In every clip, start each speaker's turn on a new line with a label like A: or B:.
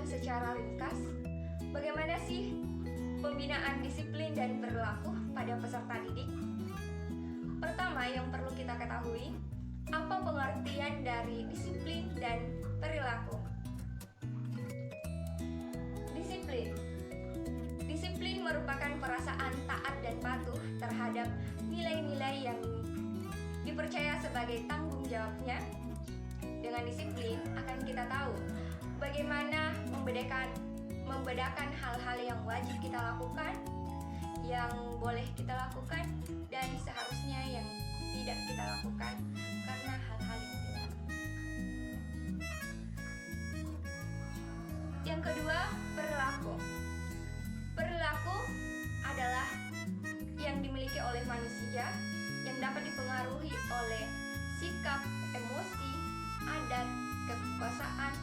A: secara ringkas bagaimana sih pembinaan disiplin dan perilaku pada peserta didik. Pertama yang perlu kita ketahui, apa pengertian dari disiplin dan perilaku? Disiplin merupakan perasaan taat dan patuh terhadap nilai-nilai yang dipercaya sebagai tanggung jawabnya. Dengan disiplin akan kita tahu bagaimana membedakan hal-hal yang wajib kita lakukan, yang boleh kita lakukan, dan seharusnya yang tidak kita lakukan karena hal-hal yang dilarang. Yang kedua, perilaku. Perilaku adalah yang dimiliki oleh manusia yang dapat dipengaruhi oleh sikap, emosi, adat, kekuasaan,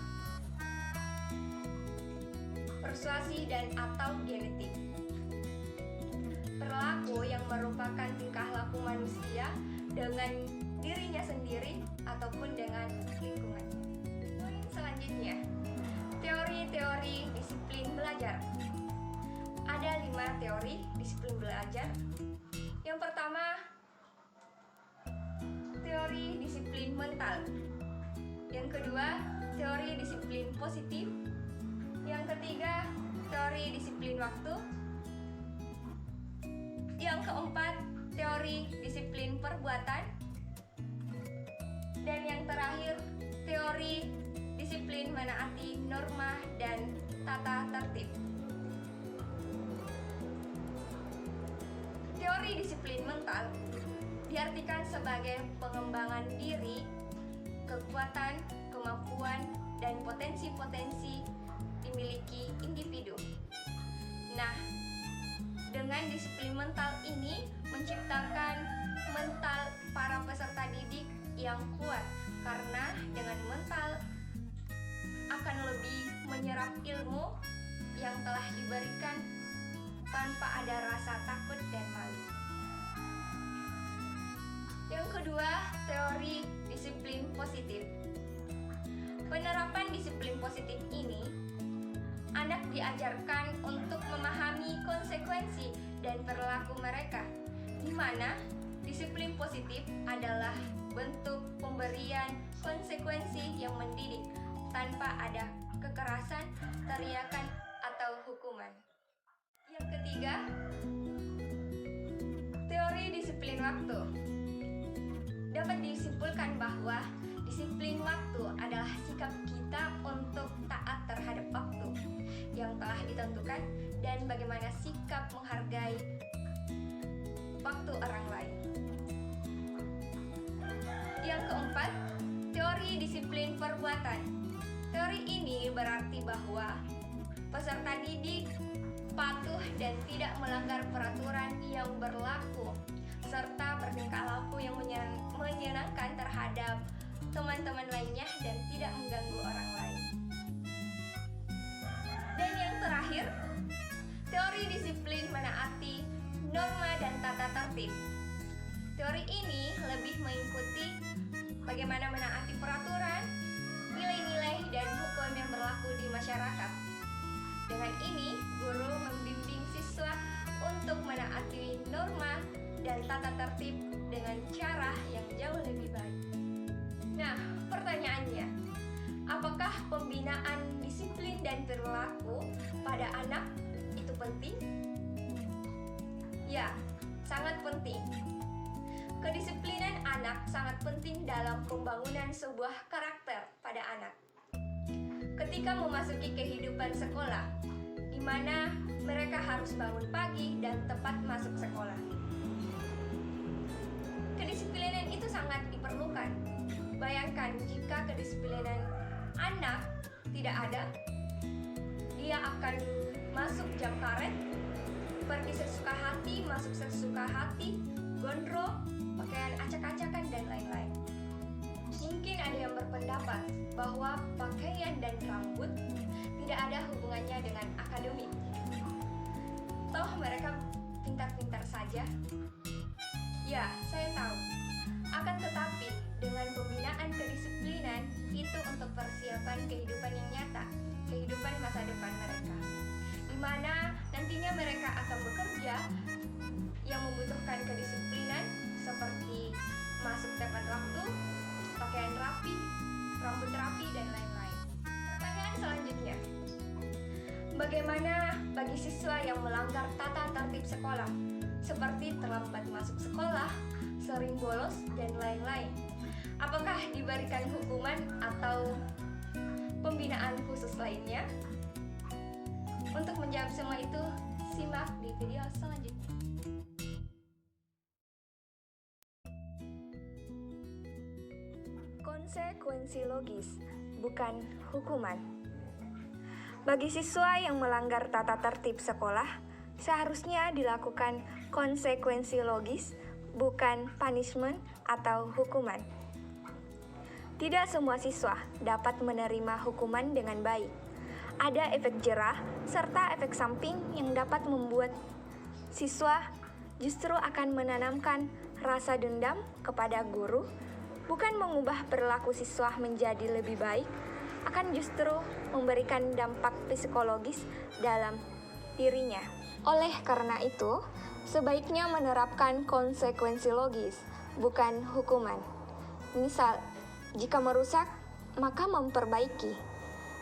A: persuasi, dan atau genetik. Perilaku yang merupakan tingkah laku manusia dengan dirinya sendiri ataupun dengan lingkungannya. Selanjutnya, teori-teori disiplin belajar. Ada 5 teori disiplin belajar. Yang pertama, teori disiplin mental. Yang kedua, teori disiplin positif. Yang ketiga, teori disiplin waktu. Yang keempat, teori disiplin perbuatan. Dan yang terakhir, teori disiplin menaati norma dan tata tertib. Teori disiplin mental diartikan sebagai pengembangan diri, kekuatan, kemampuan, dan potensi-potensi dimiliki individu. Nah, dengan disiplin mental ini menciptakan mental para peserta didik yang kuat, karena dengan mental akan lebih menyerap ilmu yang telah diberikan tanpa ada rasa takut dan malu. Yang kedua, teori disiplin positif. Penerapan disiplin positif ini, anak diajarkan untuk memahami konsekuensi dan perilaku mereka, di mana disiplin positif adalah bentuk pemberian konsekuensi yang mendidik tanpa ada kekerasan, teriakan, atau hukuman. Yang ketiga, teori disiplin waktu. Dapat disimpulkan bahwa disiplin waktu adalah sikap kita untuk taat terhadap waktu yang telah ditentukan dan bagaimana sikap menghargai waktu orang lain. Yang keempat, teori disiplin perbuatan. Teori ini berarti bahwa peserta didik patuh dan tidak melanggar peraturan yang berlaku, serta bertingkah laku yang menyenangkan terhadap teman-teman lainnya dan tidak mengganggu orang lain. Dan yang terakhir, teori disiplin menaati norma dan tata tertib. Teori ini lebih mengikuti bagaimana menaati peraturan, nilai-nilai, dan hukum yang berlaku di masyarakat. Dengan ini, guru membimbing siswa untuk menaati norma dan tata tertib dengan cara yang jauh lebih baik. Nah, pertanyaannya, apakah pembinaan disiplin dan perilaku pada anak itu penting? Ya, sangat penting. Kedisiplinan anak sangat penting dalam pembangunan sebuah karakter pada anak. Ketika memasuki kehidupan sekolah, di mana mereka harus bangun pagi dan tepat masuk sekolah. Kedisiplinan itu sangat diperlukan. Bayangkan jika kedisiplinan anak tidak ada, dia akan masuk jam karet, pergi sesuka hati, masuk sesuka hati, gondrong, pakaian acak-acakan, dan lain-lain. Mungkin ada yang berpendapat bahwa pakaian dan rambut tidak ada hubungannya dengan akademik. Toh mereka pintar-pintar saja. Ya, saya tahu. Akan tetapi, dengan pembinaan kedisiplinan itu untuk persiapan kehidupan yang nyata, kehidupan masa depan mereka, di mana nantinya mereka akan bekerja yang membutuhkan kedisiplinan seperti masuk tepat waktu, pakaian rapi, rambut rapi, dan lain-lain. Pertanyaan selanjutnya, bagaimana bagi siswa yang melanggar tata tertib sekolah, seperti terlambat masuk sekolah, sering bolos, dan lain-lain? Apakah diberikan hukuman atau pembinaan khusus lainnya? Untuk menjawab semua itu, simak di video selanjutnya. Konsekuensi logis, bukan hukuman. Bagi siswa yang melanggar tata tertib sekolah, seharusnya dilakukan konsekuensi logis, bukan punishment atau hukuman. Tidak semua siswa dapat menerima hukuman dengan baik. Ada efek jerah serta efek samping yang dapat membuat siswa justru akan menanamkan rasa dendam kepada guru, bukan mengubah perilaku siswa menjadi lebih baik, akan justru memberikan dampak psikologis dalam dirinya. Oleh karena itu, sebaiknya menerapkan konsekuensi logis, bukan hukuman. Misal, jika merusak, maka memperbaiki.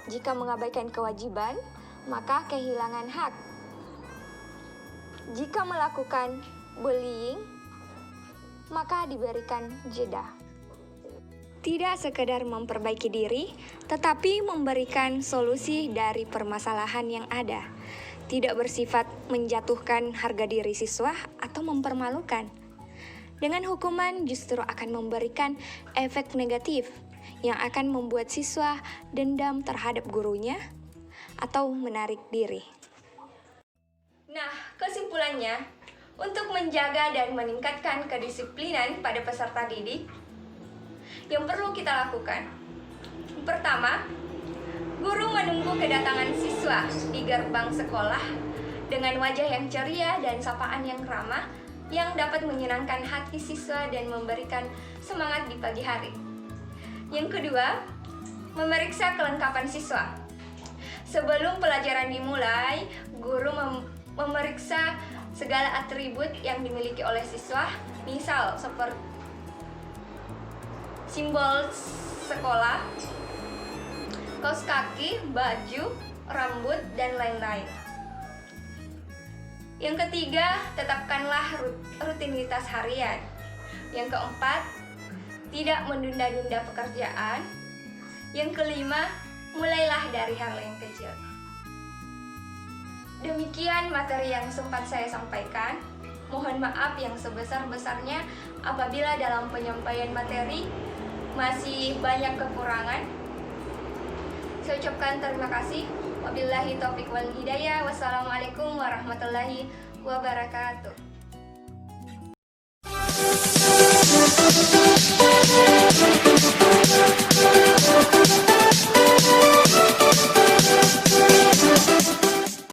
A: Jika mengabaikan kewajiban, maka kehilangan hak. Jika melakukan bullying, maka diberikan jeda. Tidak sekedar memperbaiki diri, tetapi memberikan solusi dari permasalahan yang ada. Tidak bersifat menjatuhkan harga diri siswa atau mempermalukan. Dengan hukuman justru akan memberikan efek negatif yang akan membuat siswa dendam terhadap gurunya atau menarik diri. Nah, kesimpulannya, untuk menjaga dan meningkatkan kedisiplinan pada peserta didik, yang perlu kita lakukan. Pertama, guru menunggu kedatangan siswa di gerbang sekolah dengan wajah yang ceria dan sapaan yang ramah yang dapat menyenangkan hati siswa dan memberikan semangat di pagi hari. Yang kedua, memeriksa kelengkapan siswa. Sebelum pelajaran dimulai, guru memeriksa segala atribut yang dimiliki oleh siswa, misal seperti simbol sekolah, kaos kaki, baju, rambut, dan lain-lain. Yang ketiga, tetapkanlah rutinitas harian. Yang keempat, tidak menunda-nunda pekerjaan. Yang kelima, mulailah dari hal yang kecil. Demikian materi yang sempat saya sampaikan. Mohon maaf yang sebesar-besarnya apabila dalam penyampaian materi masih banyak kekurangan. Saya ucapkan terima kasih. Wabillahi taufiq wal hidayah. Wassalamualaikum warahmatullahi wabarakatuh.